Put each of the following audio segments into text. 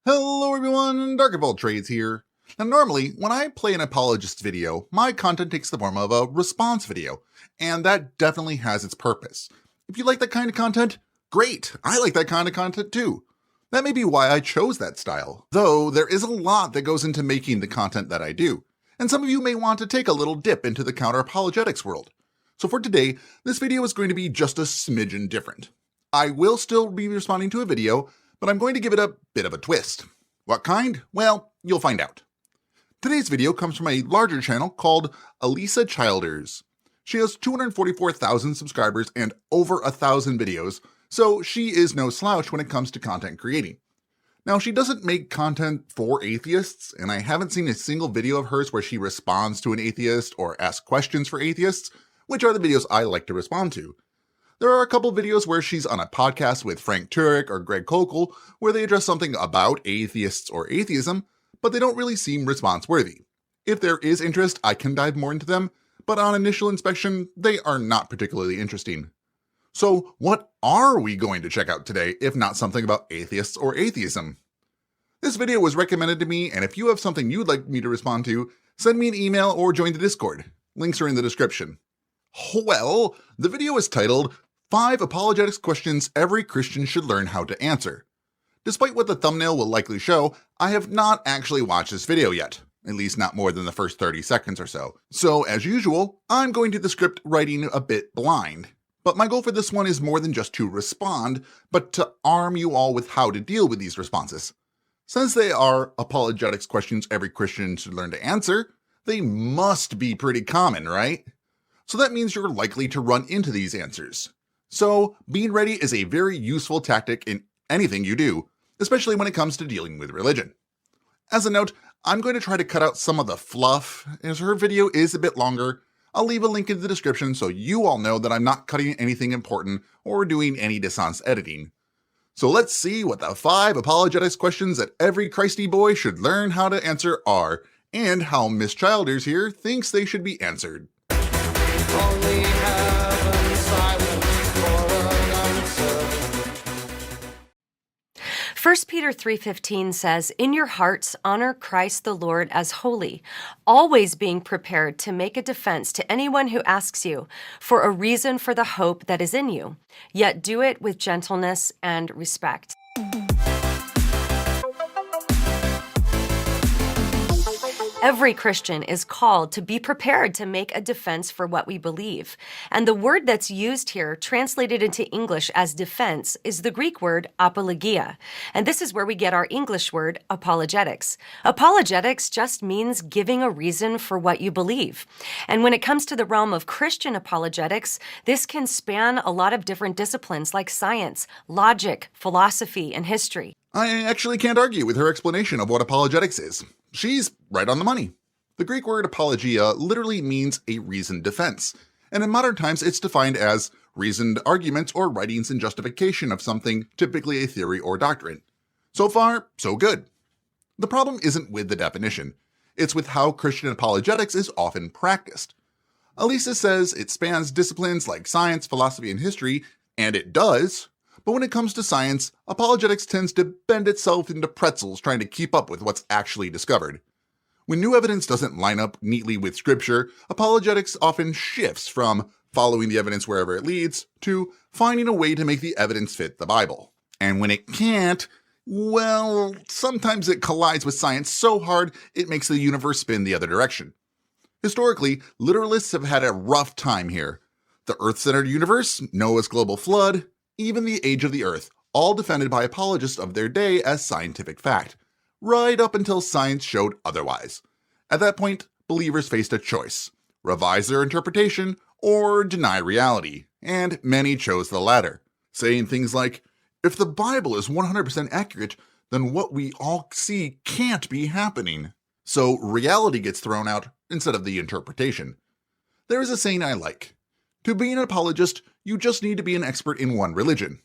Hello everyone, Dark of All Trades here. Now normally, when I play an apologist video, my content takes the form of a response video, and that definitely has its purpose. If you like that kind of content, great, I like that kind of content too. That may be why I chose that style, though there is a lot that goes into making the content that I do, and some of you may want to take a little dip into the counter-apologetics world. So for today, this video is going to be just a smidgen different. I will still be responding to a video, but I'm going to give it a bit of a twist. What kind? Well, you'll find out. Today's video comes from a larger channel called Alisa Childers. She has 244,000 subscribers and over 1,000 videos, so she is no slouch when it comes to content creating. Now, she doesn't make content for atheists, and I haven't seen a single video of hers where she responds to an atheist or asks questions for atheists, which are the videos I like to respond to. There are a couple videos where she's on a podcast with Frank Turek or Greg Koukl where they address something about atheists or atheism, but they don't really seem response-worthy. If there is interest, I can dive more into them, but on initial inspection, they are not particularly interesting. So what are we going to check out today, if not something about atheists or atheism? This video was recommended to me, and if you have something you'd like me to respond to, send me an email or join the Discord. Links are in the description. Well, the video is titled 5 Apologetics Questions Every Christian Should Learn How to Answer. Despite what the thumbnail will likely show, I have not actually watched this video yet, at least not more than the first 30 seconds or so. So, as usual, I'm going to the script writing a bit blind. But my goal for this one is more than just to respond, but to arm you all with how to deal with these responses. Since they are apologetics questions every Christian should learn to answer, they must be pretty common, right? So that means you're likely to run into these answers. So, being ready is a very useful tactic in anything you do, especially when it comes to dealing with religion. As a note, I'm going to try to cut out some of the fluff, as her video is a bit longer. I'll leave a link in the description so you all know that I'm not cutting anything important or doing any dishonest editing. So let's see what the 5 apologetics questions that every Christy boy should learn how to answer are, and how Miss Childers here thinks they should be answered. Only heaven silent for an answer. 1 Peter 3:15 says, "In your hearts honor Christ the Lord as holy, always being prepared to make a defense to anyone who asks you for a reason for the hope that is in you, yet do it with gentleness and respect." Every Christian is called to be prepared to make a defense for what we believe. And the word that's used here, translated into English as defense, is the Greek word apologia. And this is where we get our English word apologetics. Apologetics just means giving a reason for what you believe. And when it comes to the realm of Christian apologetics, this can span a lot of different disciplines like science, logic, philosophy, and history. I actually can't argue with her explanation of what apologetics is. She's right on the money. The Greek word apologia literally means a reasoned defense, and in modern times it's defined as reasoned arguments or writings in justification of something, typically a theory or doctrine. So far, so good. The problem isn't with the definition, it's with how Christian apologetics is often practiced. Alisa says it spans disciplines like science, philosophy, and history, and it does. But when it comes to science, apologetics tends to bend itself into pretzels trying to keep up with what's actually discovered. When new evidence doesn't line up neatly with scripture, apologetics often shifts from following the evidence wherever it leads to finding a way to make the evidence fit the Bible. And when it can't, well, sometimes it collides with science so hard it makes the universe spin the other direction. Historically, literalists have had a rough time here. The Earth-centered universe, Noah's global flood, even the age of the Earth, all defended by apologists of their day as scientific fact, right up until science showed otherwise. At that point, believers faced a choice: revise their interpretation or deny reality, and many chose the latter, saying things like, if the Bible is 100% accurate, then what we all see can't be happening. So reality gets thrown out instead of the interpretation. There is a saying I like: to be an apologist, you just need to be an expert in one religion.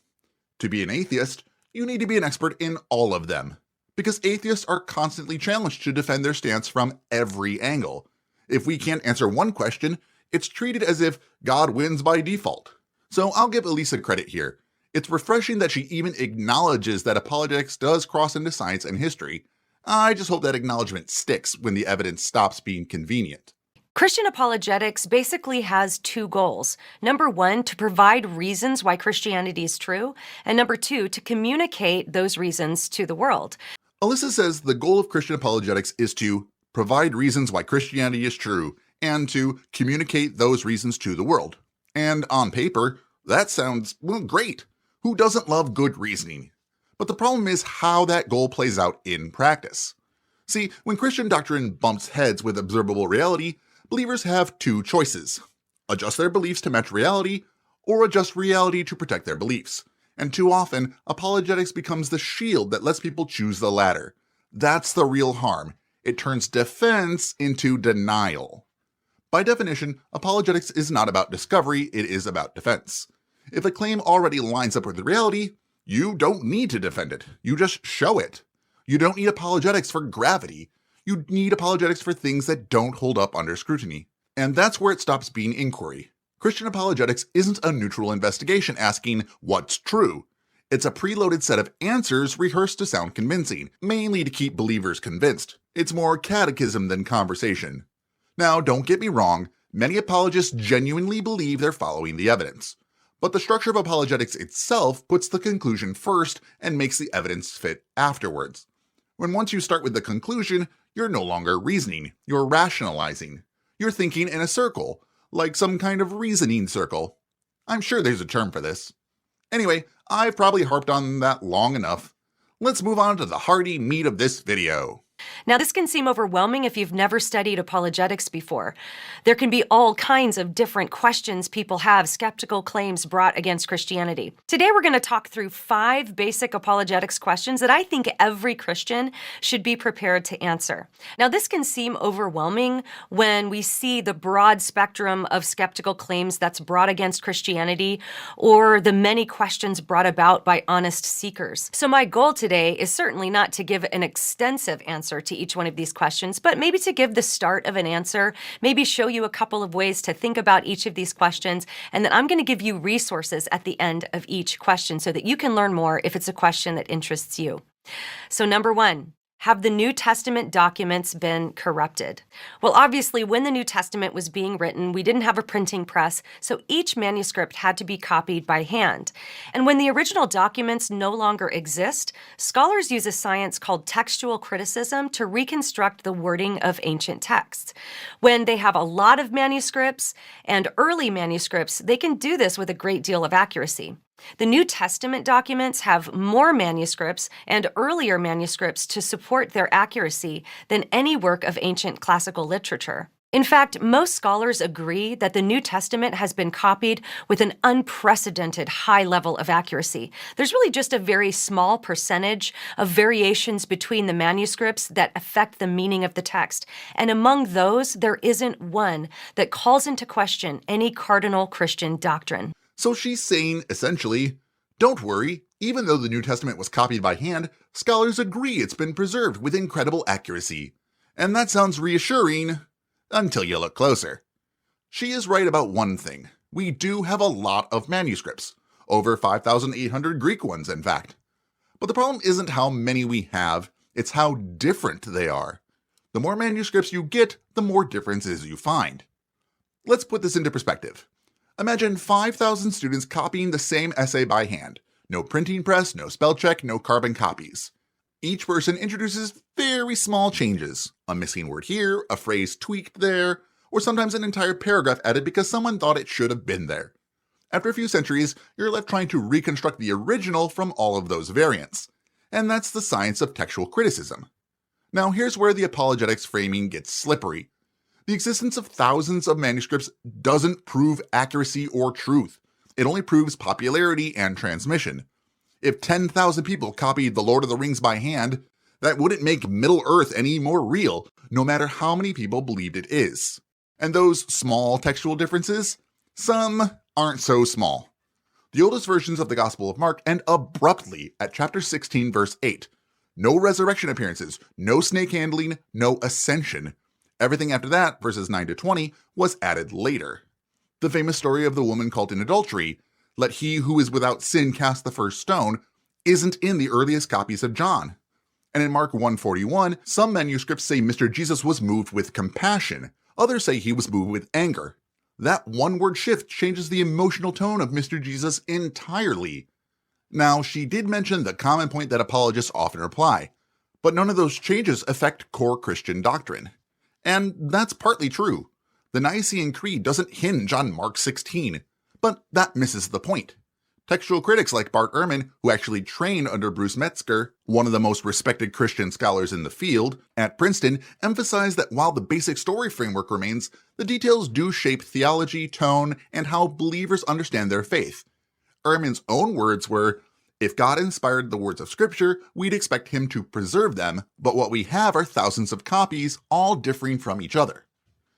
To be an atheist, you need to be an expert in all of them, because atheists are constantly challenged to defend their stance from every angle. If we can't answer one question, it's treated as if God wins by default. So I'll give Alisa credit here. It's refreshing that she even acknowledges that apologetics does cross into science and history. I just hope that acknowledgement sticks when the evidence stops being convenient. Christian apologetics basically has two goals. Number one, to provide reasons why Christianity is true, and number two, to communicate those reasons to the world. Alisa says the goal of Christian apologetics is to provide reasons why Christianity is true and to communicate those reasons to the world. And on paper, that sounds, well, great. Who doesn't love good reasoning? But the problem is how that goal plays out in practice. See, when Christian doctrine bumps heads with observable reality, believers have two choices: adjust their beliefs to match reality, or adjust reality to protect their beliefs. And too often, apologetics becomes the shield that lets people choose the latter. That's the real harm. It turns defense into denial. By definition, apologetics is not about discovery, it is about defense. If a claim already lines up with reality, you don't need to defend it. You just show it. You don't need apologetics for gravity. You need apologetics for things that don't hold up under scrutiny. And that's where it stops being inquiry. Christian apologetics isn't a neutral investigation asking what's true. It's a preloaded set of answers rehearsed to sound convincing, mainly to keep believers convinced. It's more catechism than conversation. Now, don't get me wrong, many apologists genuinely believe they're following the evidence. But the structure of apologetics itself puts the conclusion first and makes the evidence fit afterwards. When once you start with the conclusion, you're no longer reasoning, you're rationalizing. You're thinking in a circle, like some kind of reasoning circle. I'm sure there's a term for this. Anyway, I've probably harped on that long enough. Let's move on to the hearty meat of this video. Now, this can seem overwhelming if you've never studied apologetics before. There can be all kinds of different questions people have, skeptical claims brought against Christianity. Today, we're going to talk through 5 basic apologetics questions that I think every Christian should be prepared to answer. Now, this can seem overwhelming when we see the broad spectrum of skeptical claims that's brought against Christianity or the many questions brought about by honest seekers. So my goal today is certainly not to give an extensive answer to each one of these questions, but maybe to give the start of an answer, maybe show you a couple of ways to think about each of these questions, and then I'm going to give you resources at the end of each question so that you can learn more if it's a question that interests you. So number 1, have the New Testament documents been corrupted? Well, obviously, when the New Testament was being written, we didn't have a printing press, so each manuscript had to be copied by hand. And when the original documents no longer exist, scholars use a science called textual criticism to reconstruct the wording of ancient texts. When they have a lot of manuscripts and early manuscripts, they can do this with a great deal of accuracy. The New Testament documents have more manuscripts and earlier manuscripts to support their accuracy than any work of ancient classical literature. In fact, most scholars agree that the New Testament has been copied with an unprecedented high level of accuracy. There's really just a very small percentage of variations between the manuscripts that affect the meaning of the text, and among those, there isn't one that calls into question any cardinal Christian doctrine. So she's saying, essentially, don't worry, even though the New Testament was copied by hand, scholars agree it's been preserved with incredible accuracy. And that sounds reassuring until you look closer. She is right about one thing. We do have a lot of manuscripts, over 5,800 Greek ones, in fact. But the problem isn't how many we have, it's how different they are. The more manuscripts you get, the more differences you find. Let's put this into perspective. Imagine 5,000 students copying the same essay by hand. No printing press, no spell check, no carbon copies. Each person introduces very small changes. A missing word here, a phrase tweaked there, or sometimes an entire paragraph added because someone thought it should have been there. After a few centuries, you're left trying to reconstruct the original from all of those variants. And that's the science of textual criticism. Now here's where the apologetics framing gets slippery. The existence of thousands of manuscripts doesn't prove accuracy or truth. It only proves popularity and transmission. If 10,000 people copied The Lord of the Rings by hand, that wouldn't make Middle-earth any more real, no matter how many people believed it is. And those small textual differences? Some aren't so small. The oldest versions of the Gospel of Mark end abruptly at chapter 16, verse 8. No resurrection appearances, no snake handling, no ascension. Everything after that, verses 9 to 20, was added later. The famous story of the woman caught in adultery "Let he who is without sin cast the first stone," isn't in the earliest copies of John. And in Mark 1:41, some manuscripts say Mr. Jesus was moved with compassion. Others say he was moved with anger. That one-word shift changes the emotional tone of Mr. Jesus entirely. Now, she did mention the common point that apologists often reply, but none of those changes affect core Christian doctrine. And that's partly true. The Nicene Creed doesn't hinge on Mark 16, but that misses the point. Textual critics like Bart Ehrman, who actually trained under Bruce Metzger, one of the most respected Christian scholars in the field, at Princeton, emphasize that while the basic story framework remains, the details do shape theology, tone, and how believers understand their faith. Ehrman's own words were, "If God inspired the words of Scripture, we'd expect him to preserve them, but what we have are thousands of copies, all differing from each other."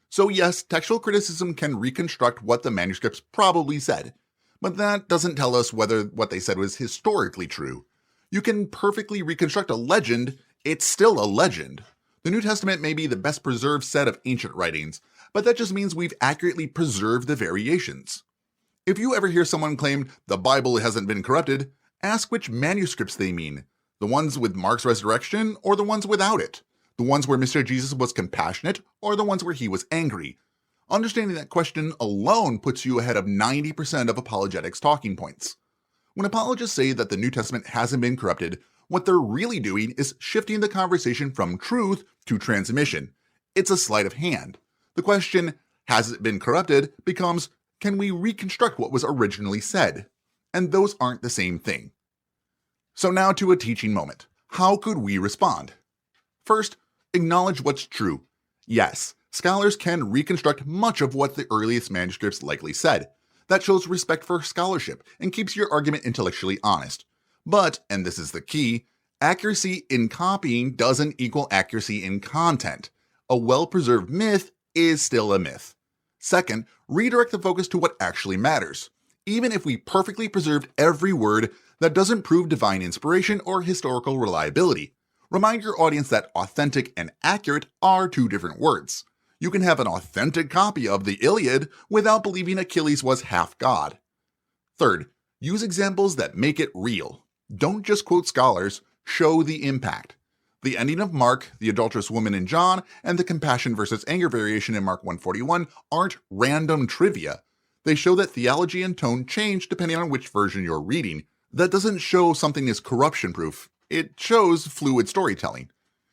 So yes, textual criticism can reconstruct what the manuscripts probably said, but that doesn't tell us whether what they said was historically true. You can perfectly reconstruct a legend, it's still a legend. The New Testament may be the best preserved set of ancient writings, but that just means we've accurately preserved the variations. If you ever hear someone claim the Bible hasn't been corrupted, ask which manuscripts they mean, the ones with Mark's resurrection or the ones without it, the ones where Mr. Jesus was compassionate or the ones where he was angry. Understanding that question alone puts you ahead of 90% of apologetics talking points. When apologists say that the New Testament hasn't been corrupted, what they're really doing is shifting the conversation from truth to transmission. It's a sleight of hand. The question, has it been corrupted, becomes, can we reconstruct what was originally said? And those aren't the same thing. So now to a teaching moment. How could we respond? First, acknowledge what's true. Yes, scholars can reconstruct much of what the earliest manuscripts likely said. That shows respect for scholarship and keeps your argument intellectually honest. But, and this is the key, accuracy in copying doesn't equal accuracy in content. A well-preserved myth is still a myth. Second, redirect the focus to what actually matters. Even if we perfectly preserved every word, that doesn't prove divine inspiration or historical reliability. Remind your audience that authentic and accurate are two different words. You can have an authentic copy of the Iliad without believing Achilles was half god. Third, use examples that make it real. Don't just quote scholars, show the impact. The ending of Mark, the adulterous woman in John, and the compassion versus anger variation in Mark 1:41 aren't random trivia. They show that theology and tone change depending on which version you're reading. That doesn't show something is corruption-proof. It shows fluid storytelling.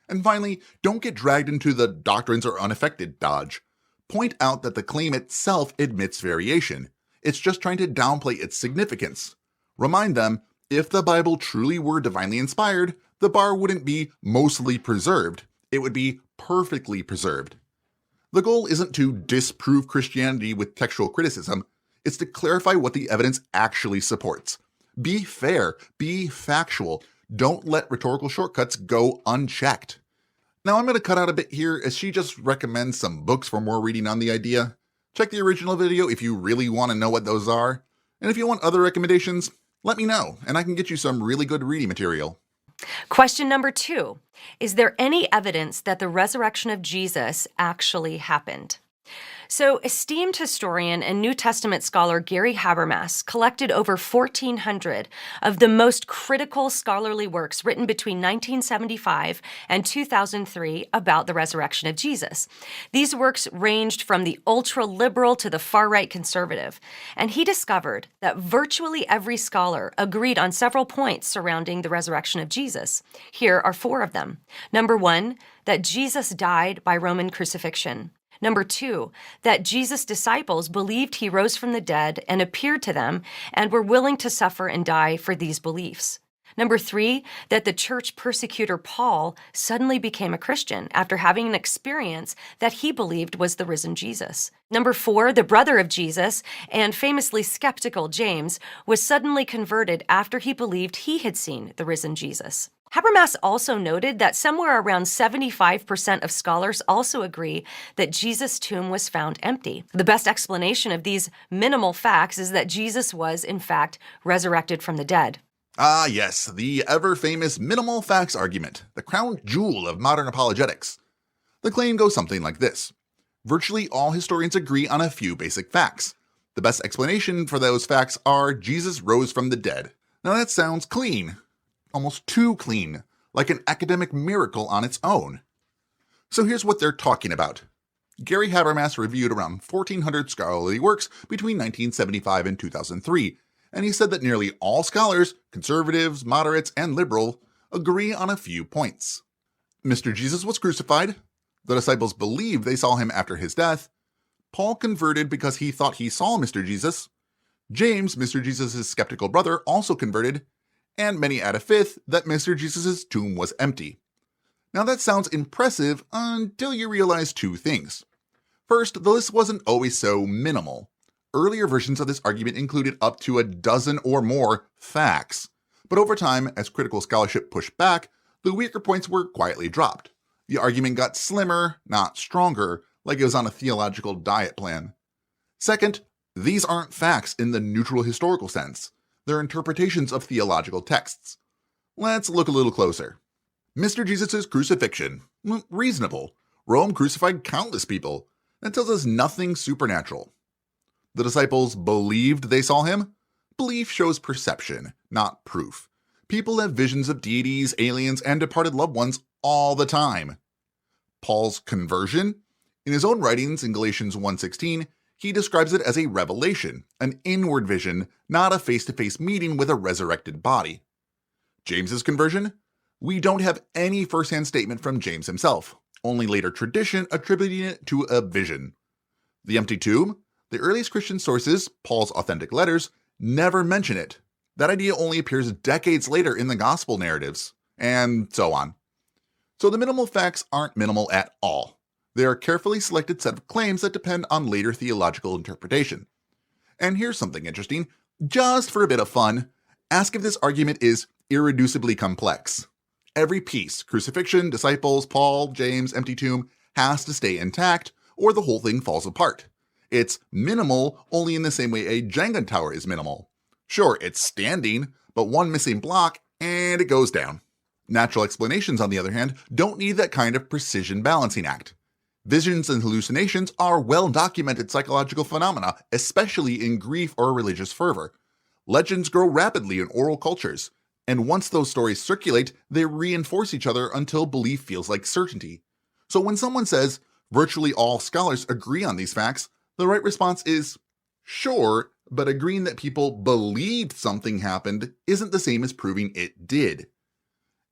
And finally, don't get dragged into the doctrines are unaffected dodge. Point out that the claim itself admits variation. It's just trying to downplay its significance. Remind them, if the Bible truly were divinely inspired, the bar wouldn't be mostly preserved. It would be perfectly preserved. The goal isn't to disprove Christianity with textual criticism. It's to clarify what the evidence actually supports. Be fair, be factual. Don't let rhetorical shortcuts go unchecked. Now I'm going to cut out a bit here as she just recommends some books for more reading on the idea. Check the original video if you really want to know what those are. And if you want other recommendations, let me know and I can get you some really good reading material. Question number 2. Is there any evidence that the resurrection of Jesus actually happened? So, esteemed historian and New Testament scholar Gary Habermas collected over 1,400 of the most critical scholarly works written between 1975 and 2003 about the resurrection of Jesus. These works ranged from the ultra-liberal to the far-right conservative, and he discovered that virtually every scholar agreed on several points surrounding the resurrection of Jesus. Here are 4 of them. Number 1, that Jesus died by Roman crucifixion. Number 2, that Jesus' disciples believed he rose from the dead and appeared to them and were willing to suffer and die for these beliefs. Number 3, that the church persecutor Paul suddenly became a Christian after having an experience that he believed was the risen Jesus. Number 4, the brother of Jesus and famously skeptical James was suddenly converted after he believed he had seen the risen Jesus. Habermas also noted that somewhere around 75% of scholars also agree that Jesus' tomb was found empty. The best explanation of these minimal facts is that Jesus was, in fact, resurrected from the dead. Ah yes, the ever-famous minimal facts argument, the crown jewel of modern apologetics. The claim goes something like this. Virtually all historians agree on a few basic facts. The best explanation for those facts are Jesus rose from the dead. Now that sounds clean, almost too clean, like an academic miracle on its own. So here's what they're talking about. Gary Habermas reviewed around 1,400 scholarly works between 1975 and 2003, and he said that nearly all scholars, conservatives, moderates, and liberal, agree on a few points. Mr. Jesus was crucified. The disciples believed they saw him after his death. Paul converted because he thought he saw Mr. Jesus. James, Mr. Jesus' skeptical brother, also converted. And many add a fifth that Mr. Jesus' tomb was empty. Now that sounds impressive until you realize two things. First, the list wasn't always so minimal. Earlier versions of this argument included up to a dozen or more facts. But over time, as critical scholarship pushed back, the weaker points were quietly dropped. The argument got slimmer, not stronger, like it was on a theological diet plan. Second, these aren't facts in the neutral historical sense. They're interpretations of theological texts. Let's look a little closer. Mr. Jesus' crucifixion. Reasonable. Rome crucified countless people. That tells us nothing supernatural. The disciples believed they saw him? Belief shows perception, not proof. People have visions of deities, aliens, and departed loved ones all the time. Paul's conversion? In his own writings in Galatians 1:16, he describes it as a revelation, an inward vision, not a face-to-face meeting with a resurrected body. James's conversion? We don't have any first-hand statement from James himself, only later tradition attributing it to a vision. The empty tomb? The earliest Christian sources, Paul's authentic letters, never mention it. That idea only appears decades later in the gospel narratives, and so on. So the minimal facts aren't minimal at all. They are a carefully selected set of claims that depend on later theological interpretation. And here's something interesting. Just for a bit of fun, ask if this argument is irreducibly complex. Every piece, crucifixion, disciples, Paul, James, empty tomb, has to stay intact, or the whole thing falls apart. It's minimal only in the same way a Jenga tower is minimal. Sure, it's standing, but one missing block, and it goes down. Natural explanations, on the other hand, don't need that kind of precision balancing act. Visions and hallucinations are well-documented psychological phenomena, especially in grief or religious fervor. Legends grow rapidly in oral cultures, and once those stories circulate, they reinforce each other until belief feels like certainty. So when someone says, virtually all scholars agree on these facts, the right response is, sure, but agreeing that people believed something happened isn't the same as proving it did.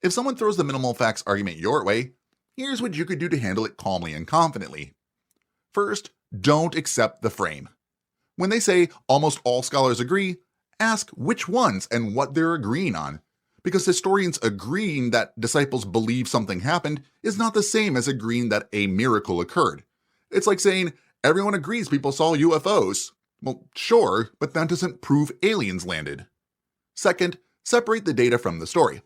If someone throws the minimal facts argument your way, here's what you could do to handle it calmly and confidently. First, don't accept the frame. When they say almost all scholars agree, ask which ones and what they're agreeing on. Because historians agreeing that disciples believe something happened is not the same as agreeing that a miracle occurred. It's like saying everyone agrees people saw UFOs. Well, sure, but that doesn't prove aliens landed. Second, separate the data from the story.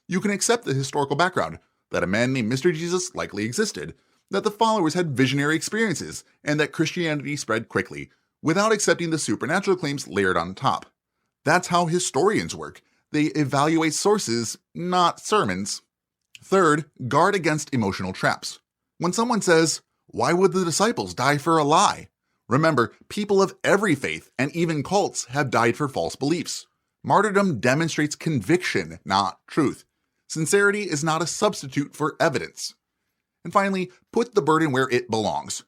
You can accept the historical background, that a man named Mr. Jesus likely existed, that the followers had visionary experiences, and that Christianity spread quickly, without accepting the supernatural claims layered on top. That's how historians work. They evaluate sources, not sermons. Third, guard against emotional traps. When someone says, "Why would the disciples die for a lie?" Remember, people of every faith, and even cults, have died for false beliefs. Martyrdom demonstrates conviction, not truth. Sincerity is not a substitute for evidence. And finally, put the burden where it belongs.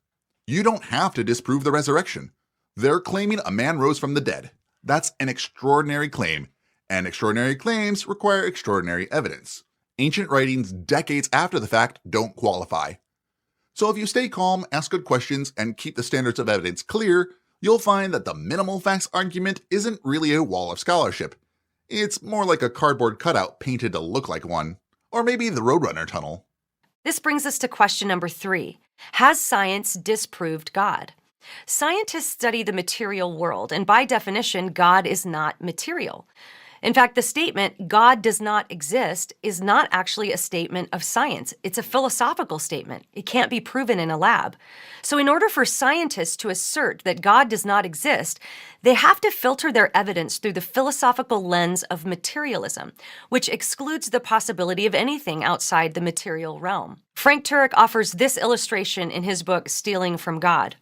You don't have to disprove the resurrection. They're claiming a man rose from the dead. That's an extraordinary claim, and extraordinary claims require extraordinary evidence. Ancient writings decades after the fact don't qualify. So if you stay calm, ask good questions, and keep the standards of evidence clear, you'll find that the minimal facts argument isn't really a wall of scholarship. It's more like a cardboard cutout painted to look like one. Or maybe the Roadrunner tunnel. This brings us to question number 3. Has science disproved God? Scientists study the material world, and by definition, God is not material. In fact, the statement, God does not exist, is not actually a statement of science. It's a philosophical statement. It can't be proven in a lab. So in order for scientists to assert that God does not exist, they have to filter their evidence through the philosophical lens of materialism, which excludes the possibility of anything outside the material realm. Frank Turek offers this illustration in his book, Stealing from God.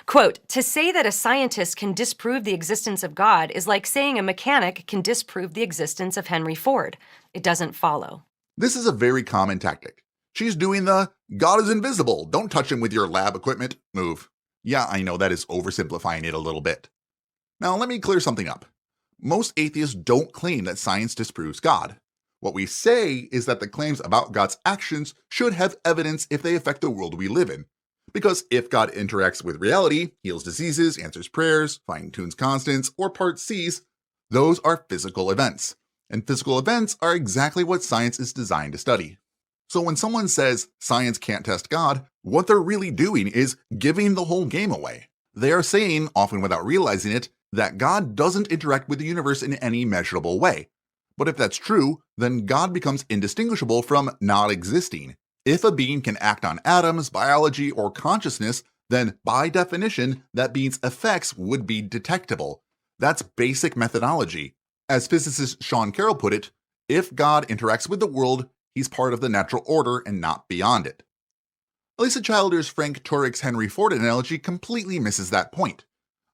Quote, to say that a scientist can disprove the existence of God is like saying a mechanic can disprove the existence of Henry Ford. It doesn't follow. This is a very common tactic. She's doing the God is invisible, don't touch him with your lab equipment move. Yeah, I know that is oversimplifying it a little bit. Now let me clear something up. Most atheists don't claim that science disproves God. What we say is that the claims about God's actions should have evidence if they affect the world we live in. Because if God interacts with reality, heals diseases, answers prayers, fine-tunes constants, or parts seas, those are physical events. And physical events are exactly what science is designed to study. So when someone says science can't test God, what they're really doing is giving the whole game away. They are saying, often without realizing it, that God doesn't interact with the universe in any measurable way. But if that's true, then God becomes indistinguishable from not existing. If a being can act on atoms, biology, or consciousness, then by definition, that being's effects would be detectable. That's basic methodology. As physicist Sean Carroll put it, if God interacts with the world, he's part of the natural order and not beyond it. Alisa Childer's Frank Turek's Henry Ford analogy completely misses that point.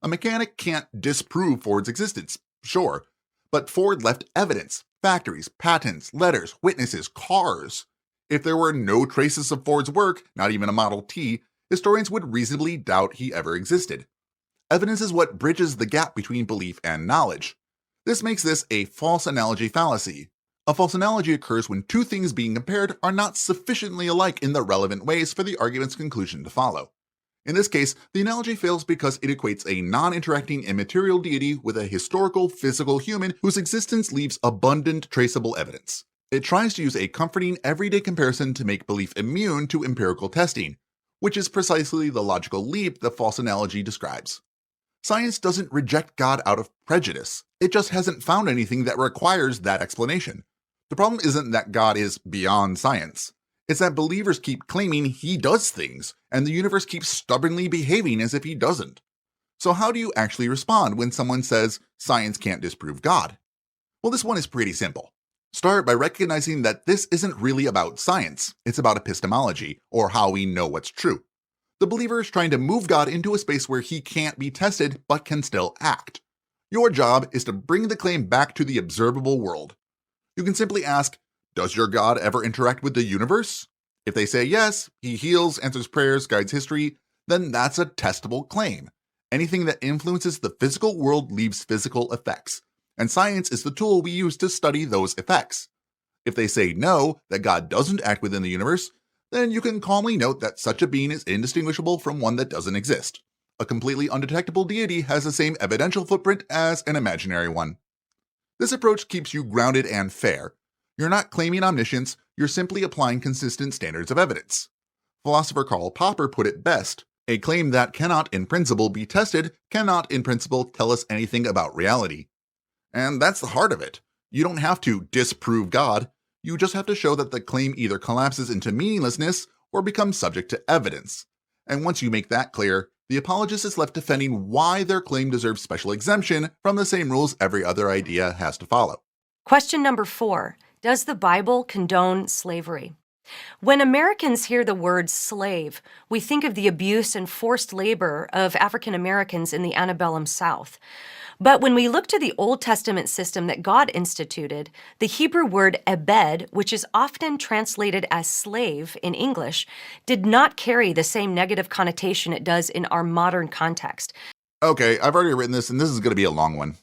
A mechanic can't disprove Ford's existence, sure, but Ford left evidence, factories, patents, letters, witnesses, cars. If there were no traces of Ford's work, not even a Model T, historians would reasonably doubt he ever existed. Evidence is what bridges the gap between belief and knowledge. This makes this a false analogy fallacy. A false analogy occurs when two things being compared are not sufficiently alike in the relevant ways for the argument's conclusion to follow. In this case, the analogy fails because it equates a non-interacting immaterial deity with a historical, physical human whose existence leaves abundant traceable evidence. It tries to use a comforting, everyday comparison to make belief immune to empirical testing, which is precisely the logical leap the false analogy describes. Science doesn't reject God out of prejudice. It just hasn't found anything that requires that explanation. The problem isn't that God is beyond science. It's that believers keep claiming he does things, and the universe keeps stubbornly behaving as if he doesn't. So how do you actually respond when someone says science can't disprove God? Well, this one is pretty simple. Start by recognizing that this isn't really about science. It's about epistemology, or how we know what's true. The believer is trying to move God into a space where he can't be tested but can still act. Your job is to bring the claim back to the observable world. You can simply ask, does your God ever interact with the universe? If they say yes, he heals, answers prayers, guides history, then that's a testable claim. Anything that influences the physical world leaves physical effects, and science is the tool we use to study those effects. If they say no, that God doesn't act within the universe, then you can calmly note that such a being is indistinguishable from one that doesn't exist. A completely undetectable deity has the same evidential footprint as an imaginary one. This approach keeps you grounded and fair. You're not claiming omniscience, you're simply applying consistent standards of evidence. Philosopher Karl Popper put it best: a claim that cannot in principle be tested cannot in principle tell us anything about reality. And that's the heart of it. You don't have to disprove God, you just have to show that the claim either collapses into meaninglessness or becomes subject to evidence. And once you make that clear, the apologist is left defending why their claim deserves special exemption from the same rules every other idea has to follow. Question number 4. Does the Bible condone slavery? When Americans hear the word slave, we think of the abuse and forced labor of African Americans in the antebellum South. But when we look to the Old Testament system that God instituted, the Hebrew word ebed, which is often translated as slave in English, did not carry the same negative connotation it does in our modern context. Okay, I've already written this, and this is going to be a long one.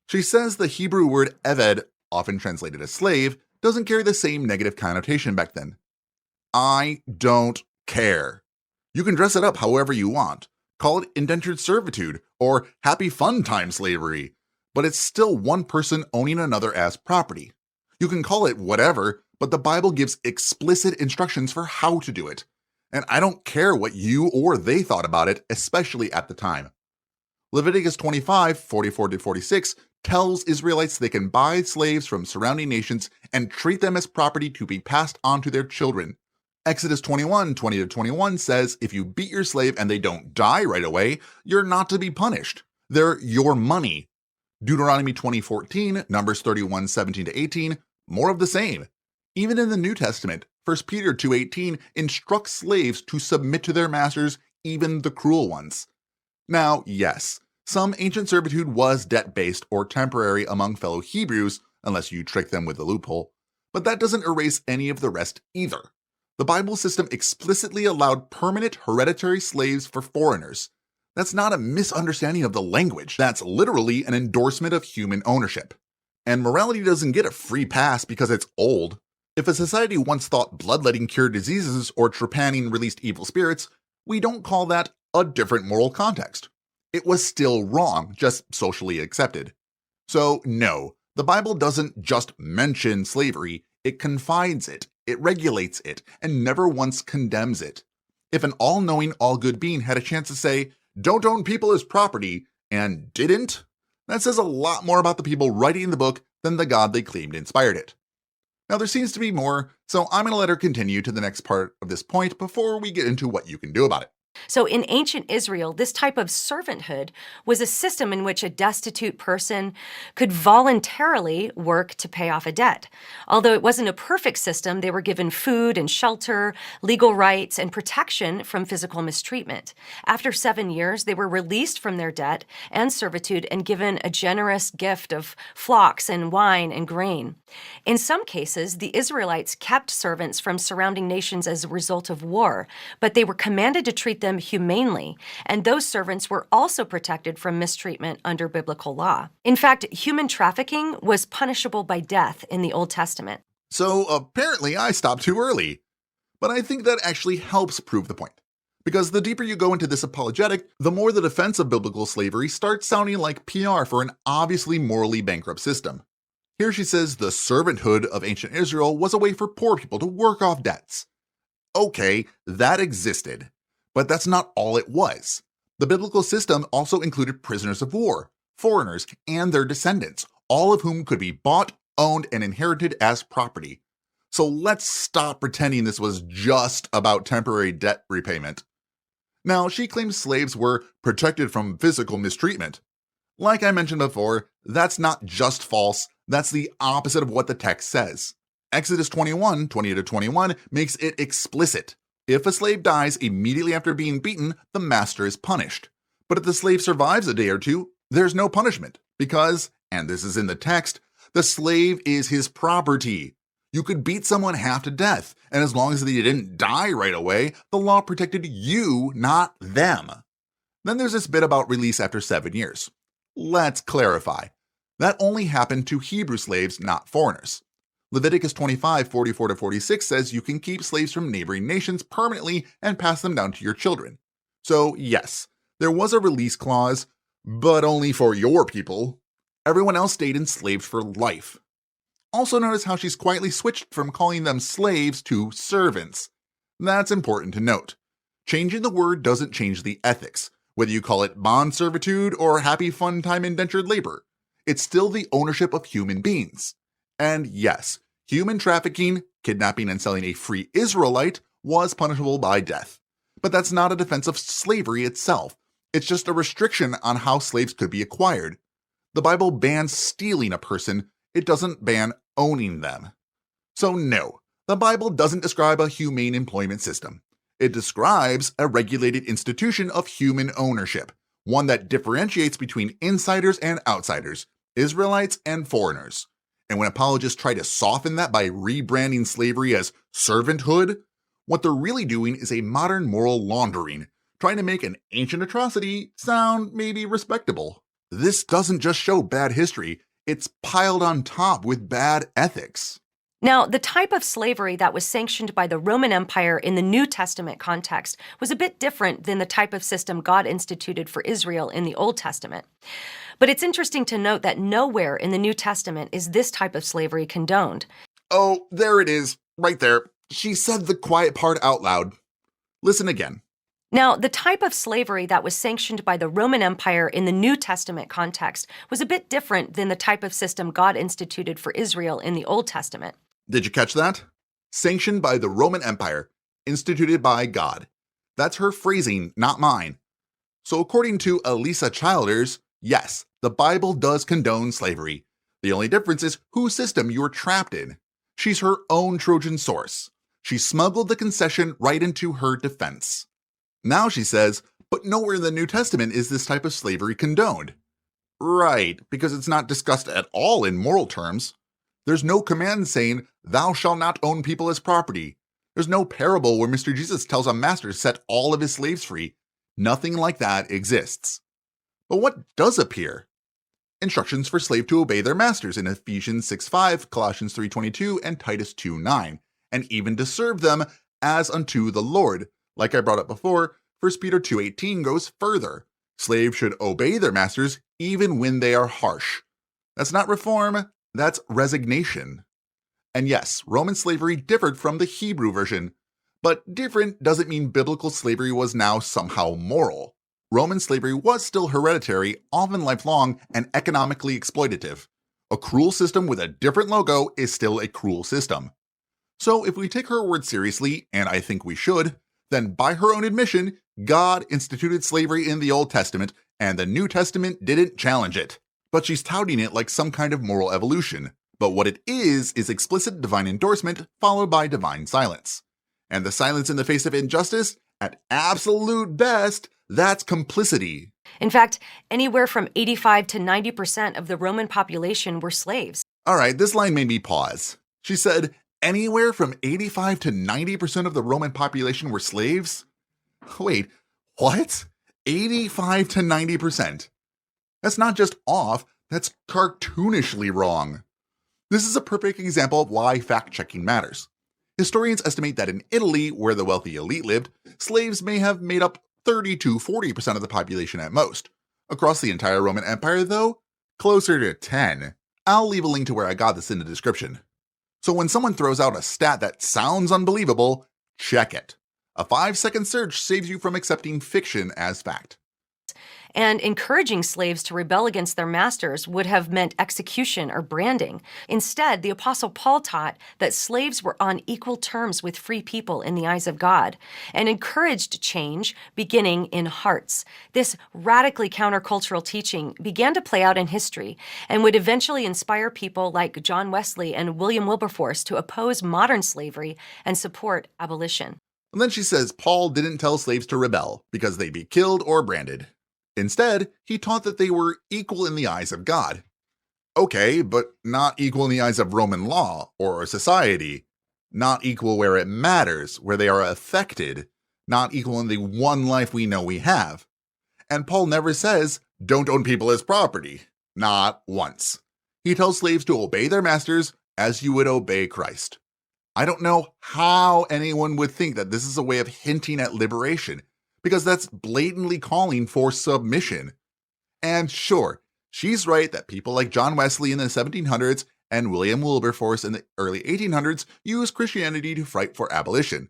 She says the Hebrew word eved, often translated as slave, doesn't carry the same negative connotation back then. I don't care. You can dress it up however you want. Call it indentured servitude or happy fun time slavery, but it's still one person owning another as property. You can call it whatever, but the Bible gives explicit instructions for how to do it. And I don't care what you or they thought about it, especially at the time. Leviticus 25, 44-46 tells Israelites they can buy slaves from surrounding nations and treat them as property to be passed on to their children. Exodus 21, 20-21 says if you beat your slave and they don't die right away, you're not to be punished. They're your money. Deuteronomy 20:14, Numbers 31, 17-18, more of the same. Even in the New Testament, 1 Peter 2:18 instructs slaves to submit to their masters even the cruel ones. Now, yes, some ancient servitude was debt-based or temporary among fellow Hebrews, unless you trick them with a loophole, but that doesn't erase any of the rest either. The Bible system explicitly allowed permanent hereditary slaves for foreigners. That's not a misunderstanding of the language. That's literally an endorsement of human ownership. And morality doesn't get a free pass because it's old. If a society once thought bloodletting cured diseases or trepanning released evil spirits, we don't call that a different moral context. It was still wrong, just socially accepted. So no, the Bible doesn't just mention slavery, it confines it, it regulates it, and never once condemns it. If an all-knowing, all-good being had a chance to say, "Don't own people as property," and didn't, that says a lot more about the people writing the book than the God they claimed inspired it. Now there seems to be more, so I'm going to let her continue to the next part of this point before we get into what you can do about it. So in ancient Israel, this type of servanthood was a system in which a destitute person could voluntarily work to pay off a debt. Although it wasn't a perfect system, they were given food and shelter, legal rights, and protection from physical mistreatment. After 7 years, they were released from their debt and servitude and given a generous gift of flocks and wine and grain. In some cases, the Israelites kept servants from surrounding nations as a result of war, but they were commanded to treat them humanely, and those servants were also protected from mistreatment under biblical law. In fact, human trafficking was punishable by death in the Old Testament. So apparently I stopped too early. But I think that actually helps prove the point. Because the deeper you go into this apologetic, the more the defense of biblical slavery starts sounding like PR for an obviously morally bankrupt system. Here she says the servanthood of ancient Israel was a way for poor people to work off debts. Okay, that existed. But that's not all it was. The biblical system also included prisoners of war, foreigners, and their descendants, all of whom could be bought, owned, and inherited as property. So let's stop pretending this was just about temporary debt repayment. Now, she claims slaves were protected from physical mistreatment. Like I mentioned before, that's not just false, that's the opposite of what the text says. Exodus 21:20-21 makes it explicit. If a slave dies immediately after being beaten, the master is punished. But if the slave survives a day or two, there's no punishment because, and this is in the text, the slave is his property. You could beat someone half to death, and as long as they didn't die right away, the law protected you, not them. Then there's this bit about release after 7 years. Let's clarify. That only happened to Hebrew slaves, not foreigners. Leviticus 25:44-46 says you can keep slaves from neighboring nations permanently and pass them down to your children. So yes, there was a release clause, but only for your people. Everyone else stayed enslaved for life. Also notice how she's quietly switched from calling them slaves to servants. That's important to note. Changing the word doesn't change the ethics, whether you call it bond servitude or happy fun time indentured labor. It's still the ownership of human beings. And yes, human trafficking, kidnapping and selling a free Israelite was punishable by death. But that's not a defense of slavery itself. It's just a restriction on how slaves could be acquired. The Bible bans stealing a person, it doesn't ban owning them. So no, the Bible doesn't describe a humane employment system. It describes a regulated institution of human ownership, one that differentiates between insiders and outsiders, Israelites and foreigners. And when apologists try to soften that by rebranding slavery as servanthood, what they're really doing is a modern moral laundering, trying to make an ancient atrocity sound maybe respectable. This doesn't just show bad history, it's piled on top with bad ethics. Now, the type of slavery that was sanctioned by the Roman Empire in the New Testament context was a bit different than the type of system God instituted for Israel in the Old Testament. But it's interesting to note that nowhere in the New Testament is this type of slavery condoned. Oh, there it is, right there. She said the quiet part out loud. Listen again. Now, the type of slavery that was sanctioned by the Roman Empire in the New Testament context was a bit different than the type of system God instituted for Israel in the Old Testament. Did you catch that? Sanctioned by the Roman Empire, instituted by God. That's her phrasing, not mine. So according to Alisa Childers, yes, the Bible does condone slavery. The only difference is whose system you're trapped in. She's her own Trojan source. She smuggled the concession right into her defense. Now she says, but nowhere in the New Testament is this type of slavery condoned. Right, because it's not discussed at all in moral terms. There's no command saying, thou shalt not own people as property. There's no parable where Mr. Jesus tells a master to set all of his slaves free. Nothing like that exists. But what does appear? Instructions for slaves to obey their masters in Ephesians 6:5, Colossians 3:22, and Titus 2:9, and even to serve them as unto the Lord. Like I brought up before, 1 Peter 2:18 goes further. Slaves should obey their masters even when they are harsh. That's not reform, that's resignation. And yes, Roman slavery differed from the Hebrew version, but different doesn't mean biblical slavery was now somehow moral. Roman slavery was still hereditary, often lifelong, and economically exploitative. A cruel system with a different logo is still a cruel system. So if we take her word seriously, and I think we should, then by her own admission, God instituted slavery in the Old Testament, and the New Testament didn't challenge it. But she's touting it like some kind of moral evolution. But what it is explicit divine endorsement followed by divine silence. And the silence in the face of injustice, at absolute best, that's complicity. In fact, anywhere from 85 to 90% of the Roman population were slaves. All right, this line made me pause. She said, anywhere from 85 to 90% of the Roman population were slaves? Wait, what? 85 to 90%? That's not just off, that's cartoonishly wrong. This is a perfect example of why fact-checking matters. Historians estimate that in Italy, where the wealthy elite lived, slaves may have made up 30 to 40% of the population at most. Across the entire Roman Empire, though, closer to 10. I'll leave a link to where I got this in the description. So when someone throws out a stat that sounds unbelievable, check it. A 5-second search saves you from accepting fiction as fact. And encouraging slaves to rebel against their masters would have meant execution or branding. Instead, the Apostle Paul taught that slaves were on equal terms with free people in the eyes of God and encouraged change beginning in hearts. This radically countercultural teaching began to play out in history and would eventually inspire people like John Wesley and William Wilberforce to oppose modern slavery and support abolition. And then she says Paul didn't tell slaves to rebel because they'd be killed or branded. Instead, he taught that they were equal in the eyes of God. Okay, but not equal in the eyes of Roman law or society. Not equal where it matters, where they are affected. Not equal in the one life we know we have. And Paul never says, don't own people as property. Not once. He tells slaves to obey their masters as you would obey Christ. I don't know how anyone would think that this is a way of hinting at liberation, because that's blatantly calling for submission. And sure, she's right that people like John Wesley in the 1700s and William Wilberforce in the early 1800s used Christianity to fight for abolition.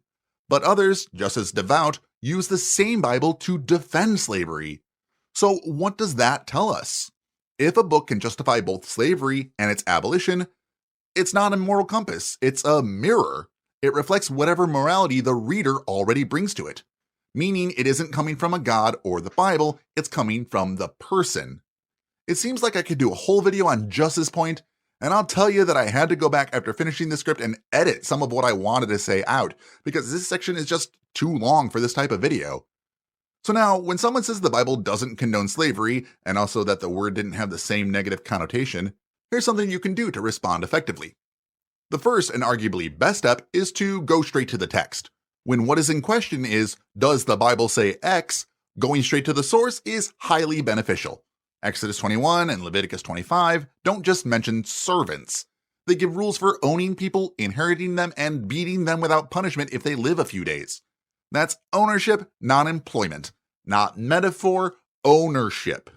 But others, just as devout, use the same Bible to defend slavery. So what does that tell us? If a book can justify both slavery and its abolition, it's not a moral compass, it's a mirror. It reflects whatever morality the reader already brings to it. Meaning it isn't coming from a god or the Bible, it's coming from the person. It seems like I could do a whole video on just this point, and I'll tell you that I had to go back after finishing the script and edit some of what I wanted to say out, because this section is just too long for this type of video. So now, when someone says the Bible doesn't condone slavery, and also that the word didn't have the same negative connotation, here's something you can do to respond effectively. The first and arguably best step is to go straight to the text. When what is in question is, does the Bible say X, going straight to the source is highly beneficial. Exodus 21 and Leviticus 25 don't just mention servants. They give rules for owning people, inheriting them, and beating them without punishment if they live a few days. That's ownership, not employment. Not metaphor, ownership.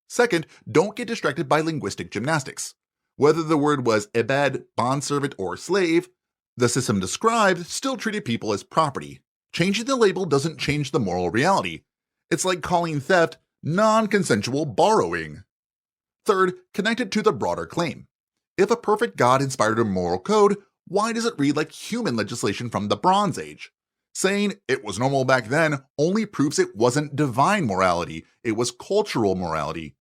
Second, don't get distracted by linguistic gymnastics. Whether the word was ebed, bondservant, or slave, the system described still treated people as property. Changing the label doesn't change the moral reality. It's like calling theft non-consensual borrowing. Third, connect it to the broader claim. If a perfect God inspired a moral code, why does it read like human legislation from the Bronze Age? Saying it was normal back then only proves it wasn't divine morality, it was cultural morality.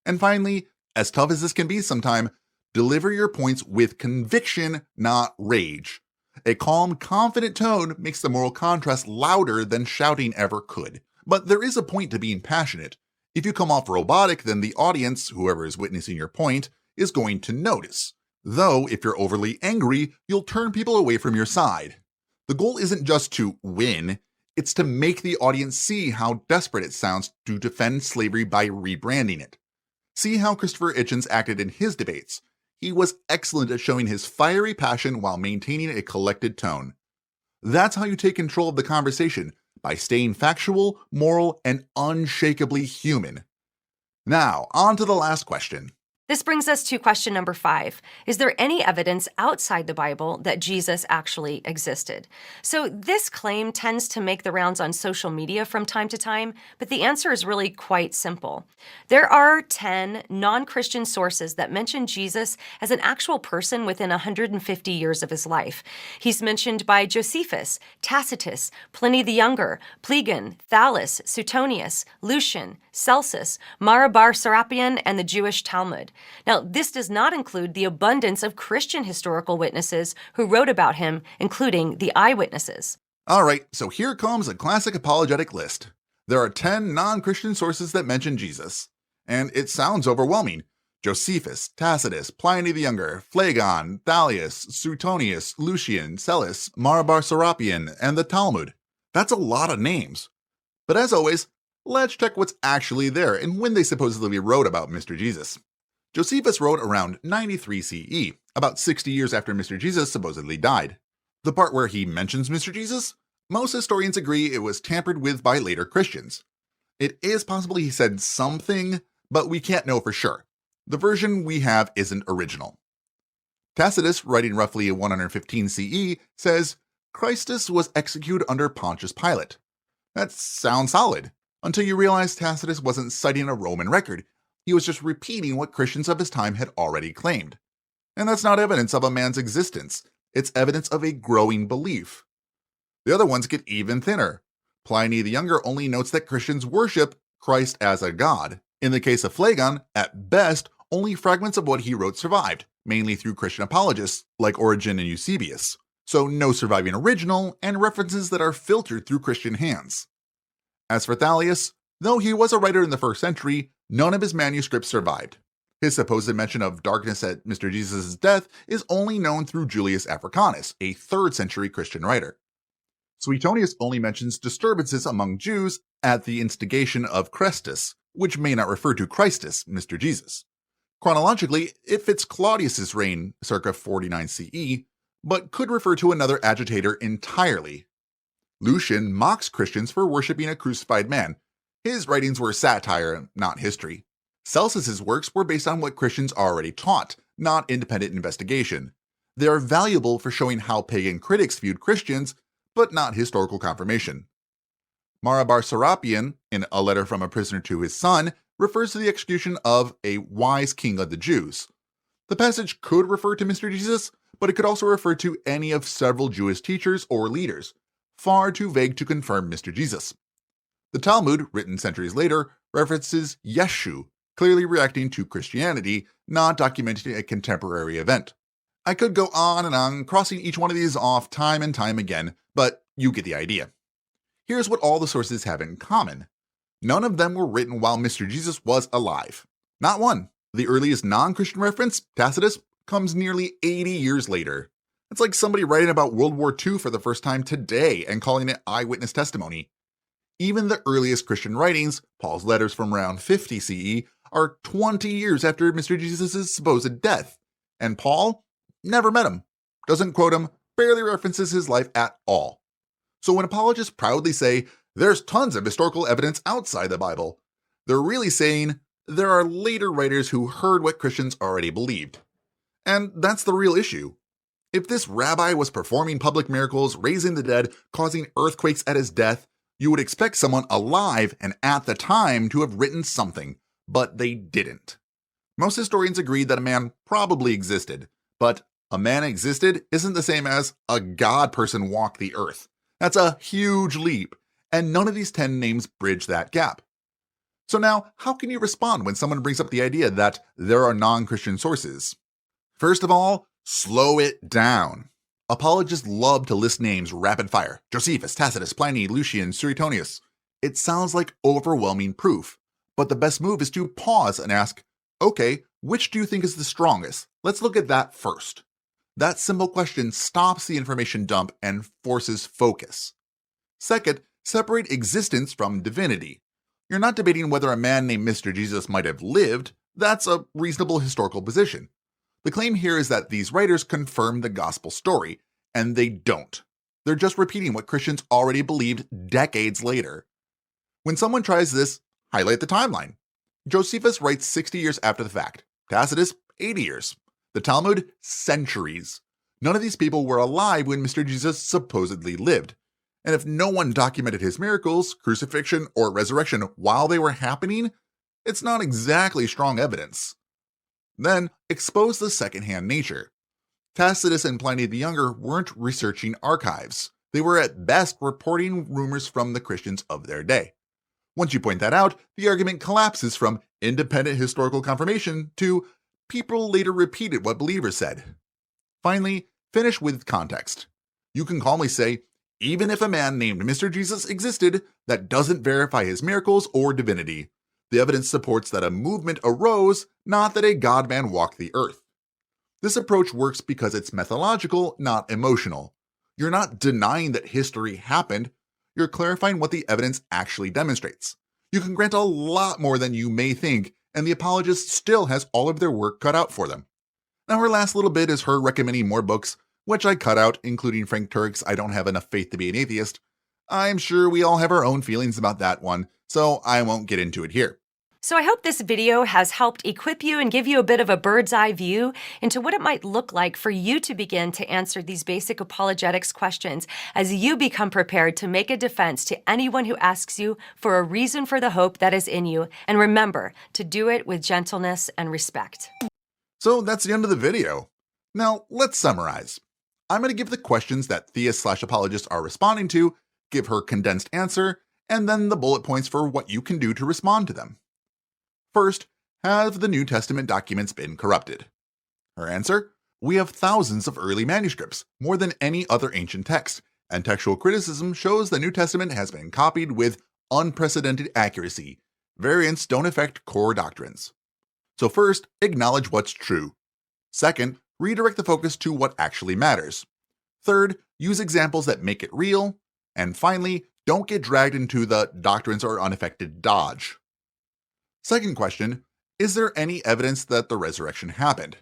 And finally, as tough as this can be sometime, deliver your points with conviction, not rage. A calm, confident tone makes the moral contrast louder than shouting ever could. But there is a point to being passionate. If you come off robotic, then the audience, whoever is witnessing your point, is going to notice. Though, if you're overly angry, you'll turn people away from your side. The goal isn't just to win, it's to make the audience see how desperate it sounds to defend slavery by rebranding it. See how Christopher Hitchens acted in his debates. He was excellent at showing his fiery passion while maintaining a collected tone. That's how you take control of the conversation, by staying factual, moral, and unshakably human. Now, on to the last question. This brings us to question number 5. Is there any evidence outside the Bible that Jesus actually existed? So this claim tends to make the rounds on social media from time to time, but the answer is really quite simple. There are 10 non-Christian sources that mention Jesus as an actual person within 150 years of his life. He's mentioned by Josephus, Tacitus, Pliny the Younger, Plegon, Thales, Suetonius, Lucian, Celsus, Marabar Serapion, and the Jewish Talmud. Now, this does not include the abundance of Christian historical witnesses who wrote about him, including the eyewitnesses. Alright, so here comes a classic apologetic list. There are 10 non-Christian sources that mention Jesus. And it sounds overwhelming. Josephus, Tacitus, Pliny the Younger, Phlegon, Thalius, Suetonius, Lucian, Celsus, Marabar Serapion, and the Talmud. That's a lot of names. But as always, let's check what's actually there and when they supposedly wrote about Mr. Jesus. Josephus wrote around 93 CE, about 60 years after Mr. Jesus supposedly died. The part where he mentions Mr. Jesus? Most historians agree it was tampered with by later Christians. It is possible he said something, but we can't know for sure. The version we have isn't original. Tacitus, writing roughly 115 CE, says, Christus was executed under Pontius Pilate. That sounds solid, until you realize Tacitus wasn't citing a Roman record. He was just repeating what Christians of his time had already claimed. And that's not evidence of a man's existence. It's evidence of a growing belief. The other ones get even thinner. Pliny the Younger only notes that Christians worship Christ as a god. In the case of Phlegon, at best, only fragments of what he wrote survived, mainly through Christian apologists like Origen and Eusebius. So no surviving original, and references that are filtered through Christian hands. As for Thalius, though he was a writer in the 1st century, none of his manuscripts survived. His supposed mention of darkness at Mr. Jesus' death is only known through Julius Africanus, a 3rd century Christian writer. Suetonius only mentions disturbances among Jews at the instigation of Chrestus, which may not refer to Christus, Mr. Jesus. Chronologically, it fits Claudius's reign, circa 49 CE, but could refer to another agitator entirely. Lucian mocks Christians for worshipping a crucified man. His writings were satire, not history. Celsus's works were based on what Christians already taught, not independent investigation. They are valuable for showing how pagan critics viewed Christians, but not historical confirmation. Marabar Serapion, in A Letter from a Prisoner to His Son, refers to the execution of a wise king of the Jews. The passage could refer to Mr. Jesus, but it could also refer to any of several Jewish teachers or leaders, far too vague to confirm Mr. Jesus. The Talmud, written centuries later, references Yeshu, clearly reacting to Christianity, not documenting a contemporary event. I could go on and on, crossing each one of these off time and time again, but you get the idea. Here's what all the sources have in common. None of them were written while Mr. Jesus was alive. Not one. The earliest non-Christian reference, Tacitus, comes nearly 80 years later. It's like somebody writing about World War II for the first time today and calling it eyewitness testimony. Even the earliest Christian writings, Paul's letters from around 50 CE, are 20 years after Mr. Jesus' supposed death. And Paul never met him, doesn't quote him, barely references his life at all. So when apologists proudly say, there's tons of historical evidence outside the Bible, they're really saying there are later writers who heard what Christians already believed. And that's the real issue. If this rabbi was performing public miracles, raising the dead, causing earthquakes at his death, you would expect someone alive and at the time to have written something, but they didn't. Most historians agree that a man probably existed, but a man existed isn't the same as a god person walked the earth. That's a huge leap, and none of these 10 names bridge that gap. So now, how can you respond when someone brings up the idea that there are non-Christian sources? First of all, slow it down. Apologists love to list names rapid fire: Josephus, Tacitus, Pliny, Lucian, Suetonius. It sounds like overwhelming proof, but the best move is to pause and ask, okay, which do you think is the strongest? Let's look at that first. That simple question stops the information dump and forces focus. Second, separate existence from divinity. You're not debating whether a man named Mr. Jesus might have lived. That's a reasonable historical position. The claim here is that these writers confirm the gospel story, and they don't. They're just repeating what Christians already believed decades later. When someone tries this, highlight the timeline. Josephus writes 60 years after the fact. Tacitus, 80 years. The Talmud, centuries. None of these people were alive when Mr. Jesus supposedly lived. And if no one documented his miracles, crucifixion, or resurrection while they were happening, it's not exactly strong evidence. Then, expose the secondhand nature. Tacitus and Pliny the Younger weren't researching archives. They were at best reporting rumors from the Christians of their day. Once you point that out, the argument collapses from independent historical confirmation to people later repeated what believers said. Finally, finish with context. You can calmly say, even if a man named Mr. Jesus existed, that doesn't verify his miracles or divinity. The evidence supports that a movement arose, not that a God-man walked the earth. This approach works because it's methodological, not emotional. You're not denying that history happened, you're clarifying what the evidence actually demonstrates. You can grant a lot more than you may think, and the apologist still has all of their work cut out for them. Now her last little bit is her recommending more books, which I cut out, including Frank Turek's I Don't Have Enough Faith to Be an Atheist. I'm sure we all have our own feelings about that one, so I won't get into it here. So I hope this video has helped equip you and give you a bit of a bird's eye view into what it might look like for you to begin to answer these basic apologetics questions as you become prepared to make a defense to anyone who asks you for a reason for the hope that is in you. And remember to do it with gentleness and respect. So that's the end of the video. Now let's summarize. I'm going to give the questions that theists/apologists are responding to, give her condensed answer, and then the bullet points for what you can do to respond to them. First, have the New Testament documents been corrupted? Her answer: we have thousands of early manuscripts, more than any other ancient text, and textual criticism shows the New Testament has been copied with unprecedented accuracy. Variants don't affect core doctrines. So first, acknowledge what's true. Second, redirect the focus to what actually matters. Third, use examples that make it real. And finally, don't get dragged into the doctrines are unaffected dodge. Second question, is there any evidence that the resurrection happened?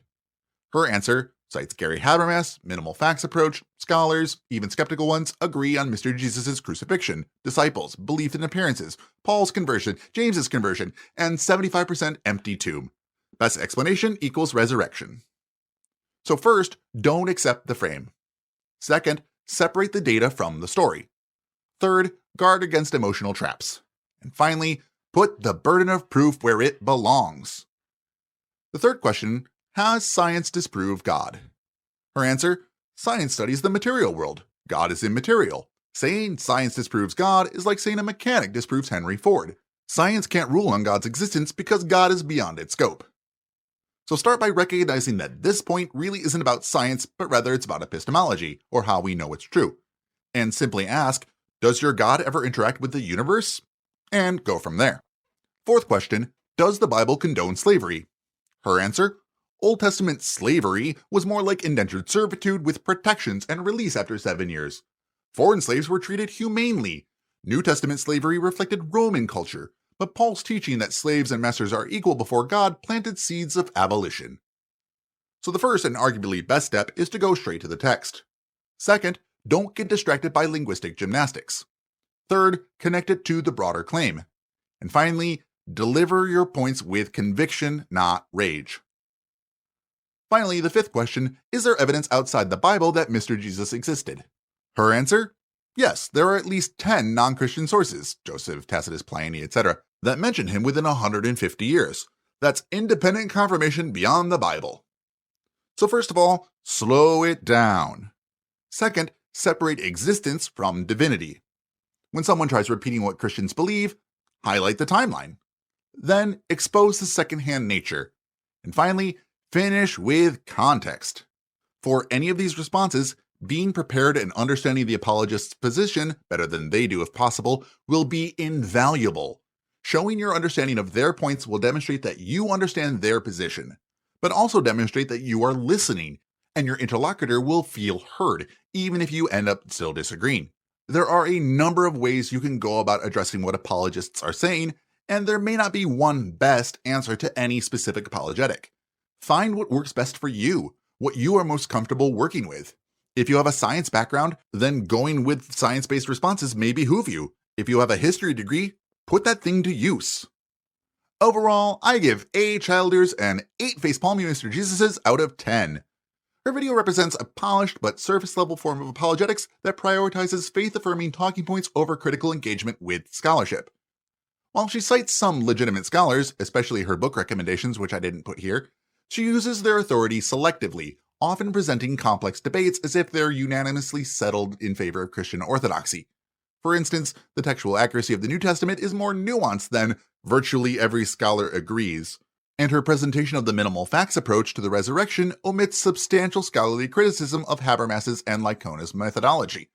Her answer cites Gary Habermas, minimal facts approach, scholars, even skeptical ones, agree on Mr. Jesus' crucifixion, disciples, belief in appearances, Paul's conversion, James's conversion, and 75% empty tomb. Best explanation equals resurrection. So first, don't accept the frame. Second, separate the data from the story. Third, guard against emotional traps. And finally, put the burden of proof where it belongs. The third question, has science disproved God? Her answer, science studies the material world. God is immaterial. Saying science disproves God is like saying a mechanic disproves Henry Ford. Science can't rule on God's existence because God is beyond its scope. So start by recognizing that this point really isn't about science, but rather it's about epistemology, or how we know it's true. And simply ask, does your God ever interact with the universe? And go from there. Fourth question, does the Bible condone slavery? Her answer, Old Testament slavery was more like indentured servitude with protections and release after 7 years. Foreign slaves were treated humanely. New Testament slavery reflected Roman culture, but Paul's teaching that slaves and masters are equal before God planted seeds of abolition. So the first and arguably best step is to go straight to the text. Second, don't get distracted by linguistic gymnastics. Third, connect it to the broader claim. And finally, deliver your points with conviction, not rage. Finally, the fifth question, is there evidence outside the Bible that Mr. Jesus existed? Her answer? Yes, there are at least 10 non-Christian sources, Joseph, Tacitus, Pliny, etc., that mention him within 150 years. That's independent confirmation beyond the Bible. So first of all, slow it down. Second, separate existence from divinity. When someone tries repeating what Christians believe, highlight the timeline. Then expose the secondhand nature. And finally, finish with context. For any of these responses, Being prepared and understanding the apologist's position, better than they do if possible, will be invaluable. Showing your understanding of their points will demonstrate that you understand their position, but also demonstrate that you are listening, and your interlocutor will feel heard, even if you end up still disagreeing. There are a number of ways you can go about addressing what apologists are saying, and there may not be one best answer to any specific apologetic. Find what works best for you, what you are most comfortable working with. If you have a science background, then going with science-based responses may behoove you. If you have a history degree, put that thing to use. Overall, I give A. Childers and 8 facepalmy Mr. Jesuses out of 10. Her video represents a polished but surface-level form of apologetics that prioritizes faith-affirming talking points over critical engagement with scholarship. While she cites some legitimate scholars, especially her book recommendations, which I didn't put here, she uses their authority selectively, often presenting complex debates as if they're unanimously settled in favor of Christian orthodoxy. For instance, the textual accuracy of the New Testament is more nuanced than virtually every scholar agrees, and her presentation of the minimal facts approach to the resurrection omits substantial scholarly criticism of Habermas's and Lycona's methodology.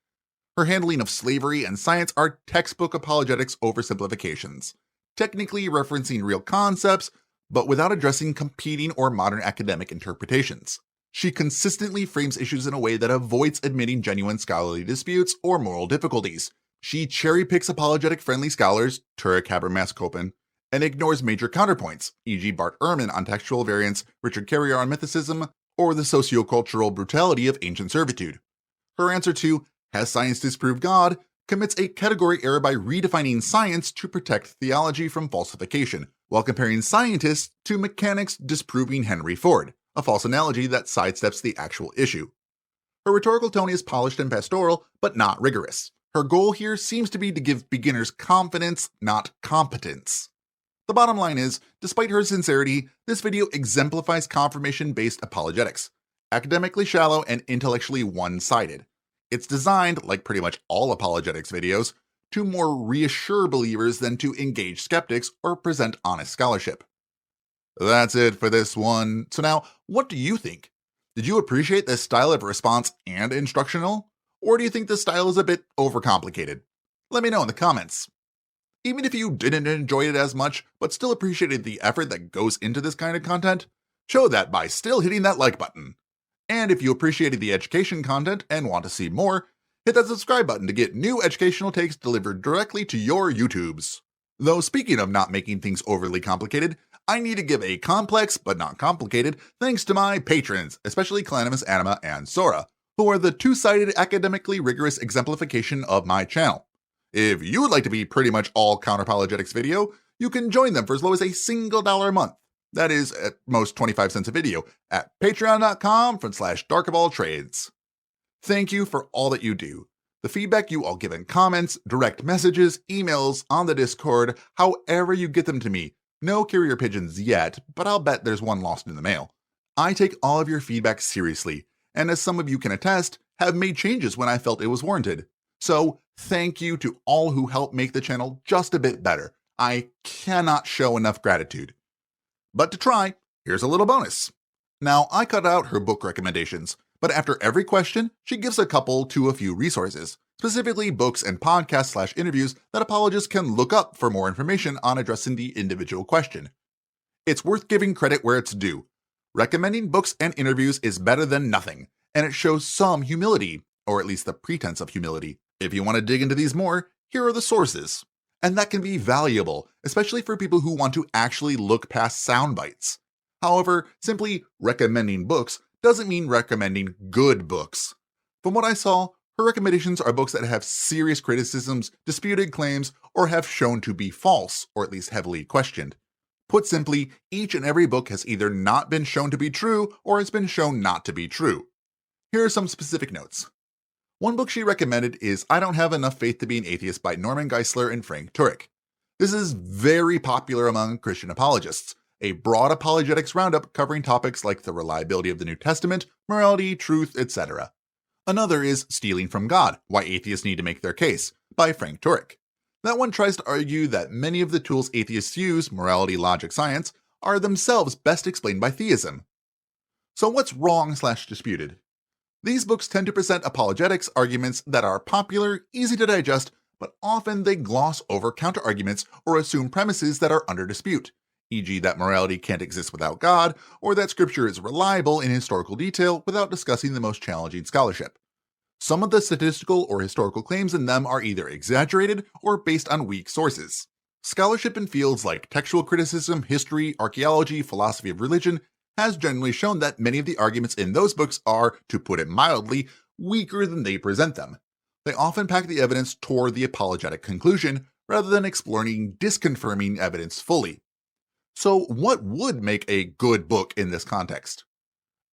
Her handling of slavery and science are textbook apologetics oversimplifications, technically referencing real concepts, but without addressing competing or modern academic interpretations. She consistently frames issues in a way that avoids admitting genuine scholarly disputes or moral difficulties. She cherry-picks apologetic-friendly scholars, Turek, Habermas, Copen, and ignores major counterpoints, e.g. Bart Ehrman on textual variants, Richard Carrier on mythicism, or the sociocultural brutality of ancient servitude. Her answer to "Has science disproved God?" commits a category error by redefining science to protect theology from falsification, while comparing scientists to mechanics disproving Henry Ford, a false analogy that sidesteps the actual issue. Her rhetorical tone is polished and pastoral, but not rigorous. Her goal here seems to be to give beginners confidence, not competence. The bottom line is, despite her sincerity, this video exemplifies confirmation-based apologetics, academically shallow and intellectually one-sided. It's designed, like pretty much all apologetics videos, to more reassure believers than to engage skeptics or present honest scholarship. That's it for this one. So now, what do you think? Did you appreciate this style of response and instructional? Or do you think this style is a bit overcomplicated? Let me know in the comments. Even if you didn't enjoy it as much, but still appreciated the effort that goes into this kind of content, show that by still hitting that like button. And if you appreciated the education content and want to see more, hit that subscribe button to get new educational takes delivered directly to your YouTubes. Though speaking of not making things overly complicated, I need to give a complex but not complicated thanks to my patrons, especially Calanimus Anima and Sora, who are the two-sided academically rigorous exemplification of my channel. If you would like to be pretty much all counterapologetics video, you can join them for as low as $1 a month. That is at most 25 cents a video at patreon.com/darkofalltrades. Thank you for all that you do. The feedback you all give in comments, direct messages, emails, on the Discord, however you get them to me. No carrier pigeons yet, but I'll bet there's one lost in the mail. I take all of your feedback seriously, and as some of you can attest, have made changes when I felt it was warranted. So, thank you to all who helped make the channel just a bit better. I cannot show enough gratitude. But to try, here's a little bonus. Now, I cut out her book recommendations, but after every question, she gives a couple to a few resources, specifically books and podcasts/interviews that apologists can look up for more information on addressing the individual question. It's worth giving credit where it's due. Recommending books and interviews is better than nothing, and it shows some humility, or at least the pretense of humility. If you want to dig into these more, here are the sources. And that can be valuable, especially for people who want to actually look past sound bites. However, simply recommending books doesn't mean recommending good books. From what I saw, her recommendations are books that have serious criticisms, disputed claims, or have shown to be false, or at least heavily questioned. Put simply, each and every book has either not been shown to be true or has been shown not to be true. Here are some specific notes. One book she recommended is I Don't Have Enough Faith to Be an Atheist by Norman Geisler and Frank Turek. This is very popular among Christian apologists, a broad apologetics roundup covering topics like the reliability of the New Testament, morality, truth, etc. Another is Stealing from God, Why Atheists Need to Make Their Case, by Frank Turek. That one tries to argue that many of the tools atheists use, morality, logic, science, are themselves best explained by theism. So what's wrong/disputed? These books tend to present apologetics arguments that are popular, easy to digest, but often they gloss over counterarguments or assume premises that are under dispute, e.g., that morality can't exist without God, or that scripture is reliable in historical detail without discussing the most challenging scholarship. Some of the statistical or historical claims in them are either exaggerated or based on weak sources. Scholarship in fields like textual criticism, history, archaeology, philosophy of religion has generally shown that many of the arguments in those books are, to put it mildly, weaker than they present them. They often pack the evidence toward the apologetic conclusion rather than exploring disconfirming evidence fully. So, what would make a good book in this context?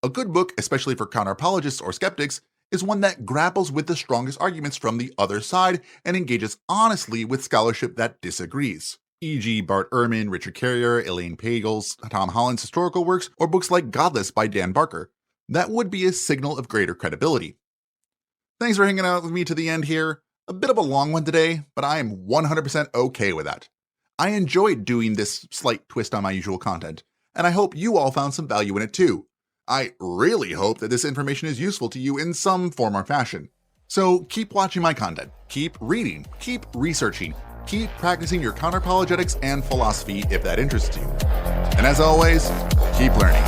A good book, especially for counter-apologists or skeptics, is one that grapples with the strongest arguments from the other side and engages honestly with scholarship that disagrees, e.g. Bart Ehrman, Richard Carrier, Elaine Pagels, Tom Holland's historical works, or books like Godless by Dan Barker. That would be a signal of greater credibility. Thanks for hanging out with me to the end here. A bit of a long one today, but I am 100% okay with that. I enjoyed doing this slight twist on my usual content, and I hope you all found some value in it too. I really hope that this information is useful to you in some form or fashion. So keep watching my content, keep reading, keep researching, keep practicing your counter-apologetics and philosophy if that interests you. And as always, keep learning.